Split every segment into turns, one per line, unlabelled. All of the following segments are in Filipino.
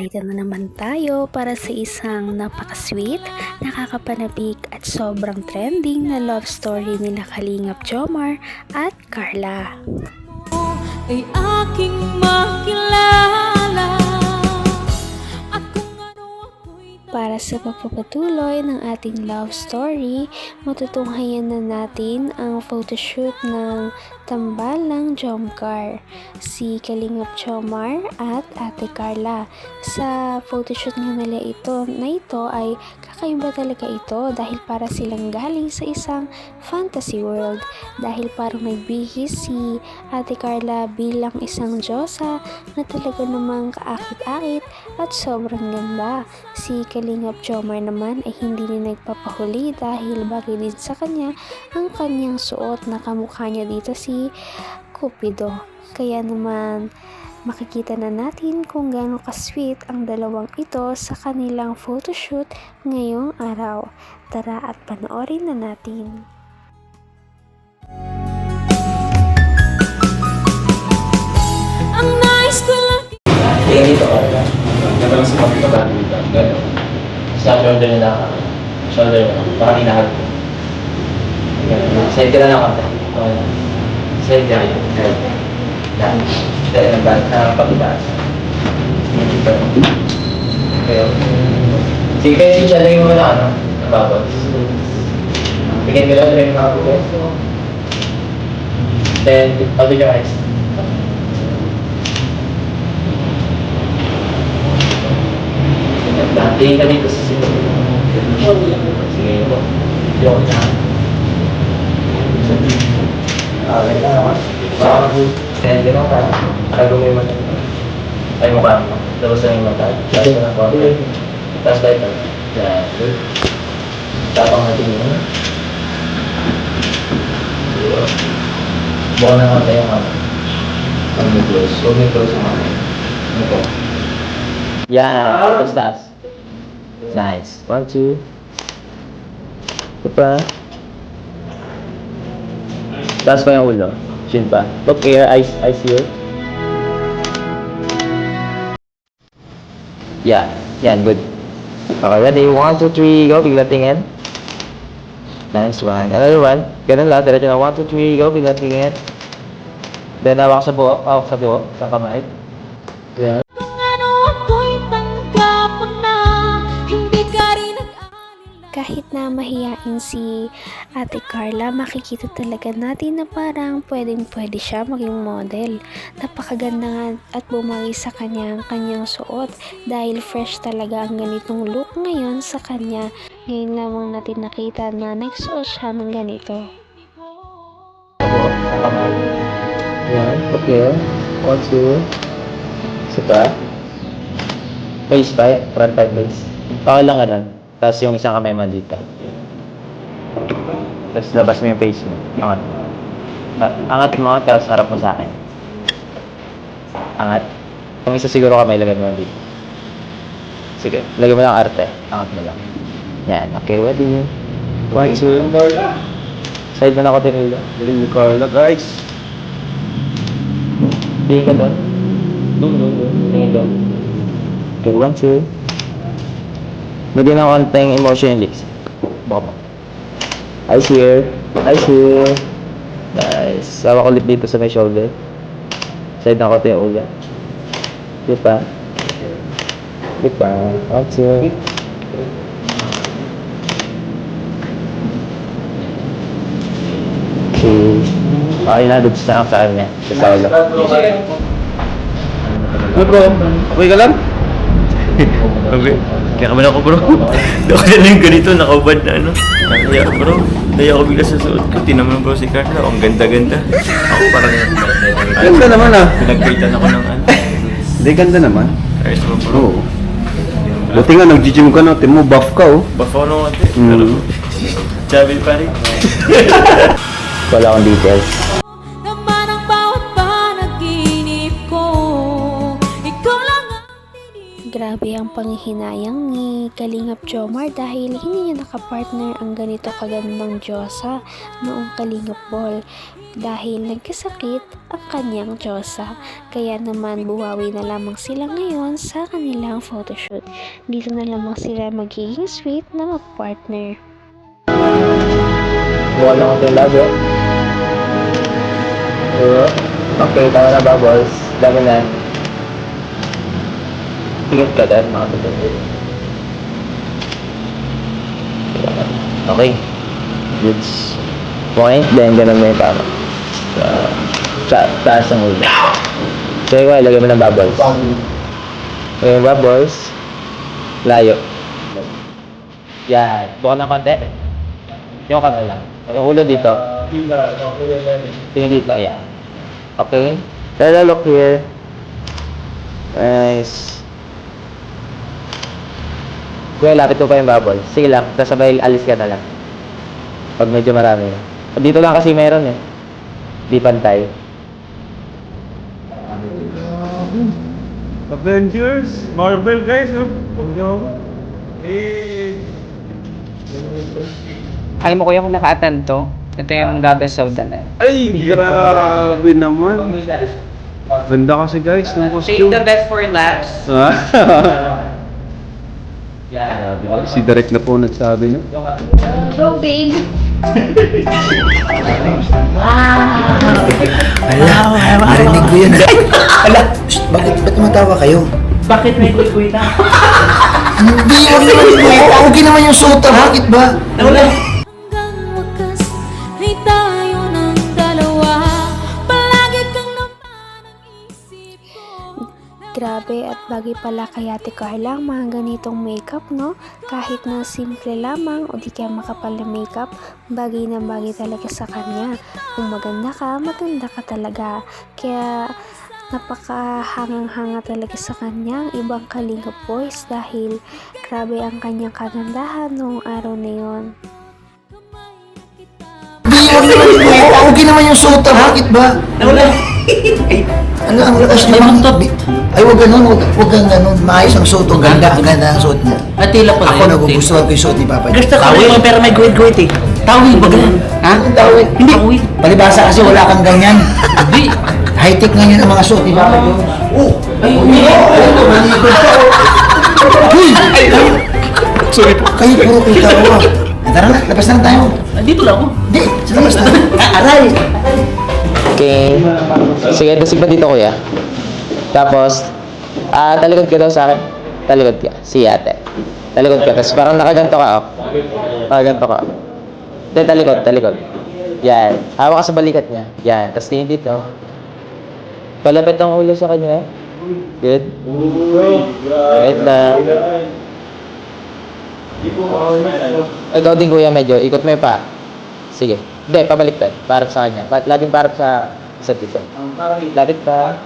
Nandito na naman tayo para sa isang napaka-sweet, nakakapanabik at sobrang trending na love story nila Kalingap Jomar at Carla.
Ay aking makilala.
Para sa pagpapatuloy ng ating love story, matutunghayan na natin ang photoshoot ng tambalang Jomcar, si Kalingap Jomar at Ate Carla. Sa photoshoot nga nila ito ay kakaiba talaga ito dahil para silang galing sa isang fantasy world, dahil parang nagbihis si Ate Carla bilang isang diyosa na talaga namang kaakit-akit at sobrang ganda. Si Kalingap Jomar naman ay hindi rin nagpapahuli dahil bagay din sa kanya ang kanyang suot na kamukha niya dito si Cupido. Kaya naman makikita na natin kung gaano ka-sweet ang dalawang ito sa kanilang photoshoot ngayong araw. Tara at panoorin na natin.
Ang nice ko lang.
Dito ka na. Naman sa pagkakabahan dito. Gano'n. Sa shoulder nila. Shoulder mo. Parang inahag mo. Side ka na lang kami. Okay na. Side ka rin. Yan. Dahil ang pagbaas. Okay. Sige kayo siya. Lagyan mo na ano. Nababos. Bigyan ko lang rin yung mga bukas. Then, open your eyes. Tingin ka dito sa sino. Sige mo. Yung na. Okay na naman. Tingin ka naman. Tago mo yung mata. Ay mukha mo. Tapos na yung mata. Tapos na ng konti. Tapos tayo ito. Yan. Tapang natin yun. Buka na nga tayo yung ano. Huwag may close. Huwag may close ang ano. Ano po? Yeah, tapos taas. Nice. 1, 2. Ito pa. Taas pa yung ulo. Chin pa. Look here, eyes here. Yeah, yan, good. Okay, ready? 1, 2, 3, go. Bigla tingin. Nice one. Another one. Ganun lang. Diretso na. 1, 2, 3, go. Bigla tingin. Then, hawak sa buhok. Hawak sa buhok. Sa kamay. Yeah.
Kahit na mahiyain si Ate Carla, makikita talaga natin na parang pwedeng-pwede siya maging model. Napakaganda nga at bumagay sa kanyang suot dahil fresh talaga ang ganitong look ngayon sa kanya. Ngayon lamang natin nakita na nagsuot siya ng ganito.
Yan. Okay. 1, 2. Isa pa. Face pa. Front side face. Pakalang ka lang. Tapos yung isang kamay mo dito. Tapos labas mo yung face mo. Angat. Angat mo, tapos harap mo sa akin. Angat. Yung isa siguro kamay, lagay mo dito. Sige, lagay mo lang arte. Angat mo lang. Yan, okay, ready? 1, 2. Side mo na ako tinila. Galing ni Carla, guys. Tingin ka doon. Doon. Tingin doon. Okay, 1, 2. Bigyan ng konting emotionally. Baka mo. Eyes here. Nice. Sawa ko ulit dito sa may shoulder. Side na konti yung ulo. Di pa. 1, 2. Okay. Okay na, dubs na ako sa kanya. Sa ulo. Ano bro? Okay ka lang?
Okay. Kaya kami ako bro. Dako na yung ganito, nakabad na ano. Naya bro. Naya ako bigla sa suot ko. Tinaman bro si Carla. Ang ganda-ganda. Ako parang
Ganda naman ah.
pinagkaitan ako ng ano.
Hindi, ganda naman.
Ayos naman bro.
Oo. Buti nga, nag-gym ka na. Timo, buff ka oh.
Buff ako nung ate. Pero chubby pa rin.
Wala akong details.
Naman ang bawat panaginip ko. Ikaw lang ang
Grabe ang ang panghihinayang ni Kalingap Jomar dahil hindi niya nakapartner ang ganito kagandang Diyosa noong Kalingap Ball dahil nagkasakit ang kanyang Diyosa. Kaya naman buwawi na lamang sila ngayon sa kanilang photoshoot. Dito na lamang sila magiging sweet na magpartner.
Buwan lang ako yung lago. Okay, tama na bubbles. Dami na. Tingit ka dahil mga tutulog. Okay. Goods. Point, then ganun mo yung tama. Sa taas ng ulo. So, ikaw, ilagay mo ng bubbles. Okay, bubbles. Layo. Yan. Buka ng konti. Yung kamay lang. Yung ulo dito. Tingin dito. Ayan. Okay. Let's look here. Nice. Kuya, lapit ko pa yung bubble. Sige lang. Tapos sabay alis ka na lang. Pag medyo marami na. Dito lang kasi meron eh. Di pantay.
Avengers, Marvel guys.
Alam mo kuya kung naka-attend to, ito yung Goddess of the Night.
Ay, grabe naman. Ganda kasi guys ng
Take
costume.
the best for last.
Si Direk na po nagsabi niya.
Go, babe!
Narinig ko yun. Ala, bakit ba't tumatawa kayo?
Bakit may kuy-kuy na?
Hindi, huwag naman ito. Okay naman yung suta, bakit ba?
Hanggang wakas ay tayo ng dalawa. Palagi kang naman ang isip ko.
Grabe at bagay pala kay Ate Carla ang mga ganitong makeup, no? Kahit na simple lamang o di kaya makapal na makeup, bagay na bagay talaga sa kanya. Kung maganda ka talaga. Kaya napakahangang-hanga talaga sa kanya ang ibang Kalingap boys dahil grabe ang kanyang kagandahan noong araw na yon.
Hindi, huwag naman ito. Okay naman yung suta, bakit ba? Ano, ang lakas naman. Ay, huwag ganun, huwag kang ganun. Maayos ang suot, ang ganda ang suot mo.
At tila pala
Ako nagugustuhan ko yung suot ni Papa.
Gusto ko rin pero may guwit-guwit eh. Tawid ba ganun? Ha?
Anong tawid?
Hindi.
Palibasa kasi wala kang ganyan.
Hindi.
High-tech ngayon ang mga suot ni Papa Jones. Oh! Ay, malikod ka. Uy!
Sorry po.
Kayo puro kayo tawa. Tara na, labas na tayo.
Dito lang ako.
Hindi, sa labas na. Aray!
Okay. Sige, dasig pa dito kuya. Tapos, talikod ka daw sa akin. Talikod ka. Si ate. Talikod ka. Tapos parang nakaganto ka, oh. Nakaganto ka. Hindi, talikod. Yan. Hawak ka sa balikat niya. Yan. Tapos tingin dito. Palapit ang ulo sa kanya. Good. Wait lang. Ikaw din kuya medyo. Ikot mo yung pa. Sige. Hindi, pabaliktad. Parap sa kanya. Laging parap sa dito. Lapit pa.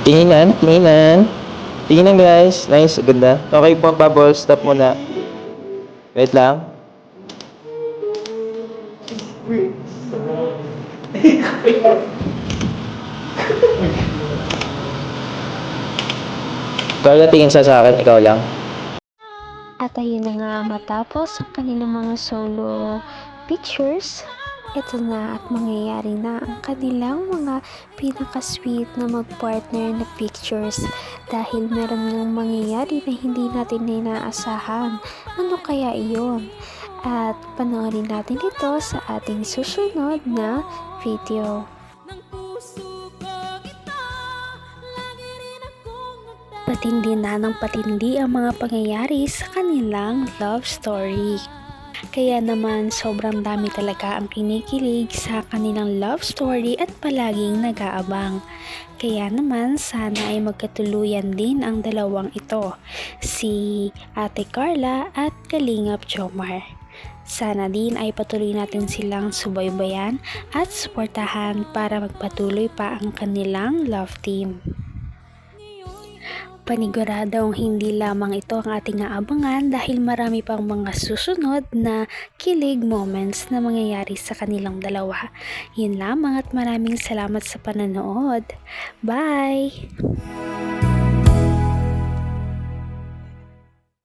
Tinginan. Tinginan guys. Nice. Ganda. Okay po, bubble. Stop muna. Wait lang. Kaya tingin sa akin, ikaw lang.
At ayun na nga matapos ang kanilang mga solo pictures, ito na at mangyayari na ang kanilang mga pinaka-sweet na mag-partner na pictures dahil meron ngang mangyayari na hindi natin inaasahan. Ano kaya iyon? At panoorin natin ito sa ating susunod na video.
Ng puso ko kita, lagi rin akong nagtatanong.
Patindi na ng patindi ang mga pangyayari sa kanilang love story. Kaya naman sobrang dami talaga ang kinikilig sa kanilang love story at palaging nag-aabang. Kaya naman sana ay magkatuluyan din ang dalawang ito, si Ate Carla at Kalingap Jomar. Sana din ay patuloy natin silang subaybayan at suportahan para magpatuloy pa ang kanilang love team. Paniguradong hindi lamang ito ang ating aabangan dahil marami pang mga susunod na kilig moments na mangyayari sa kanilang dalawa. Yun lamang at maraming salamat sa pananood. Bye!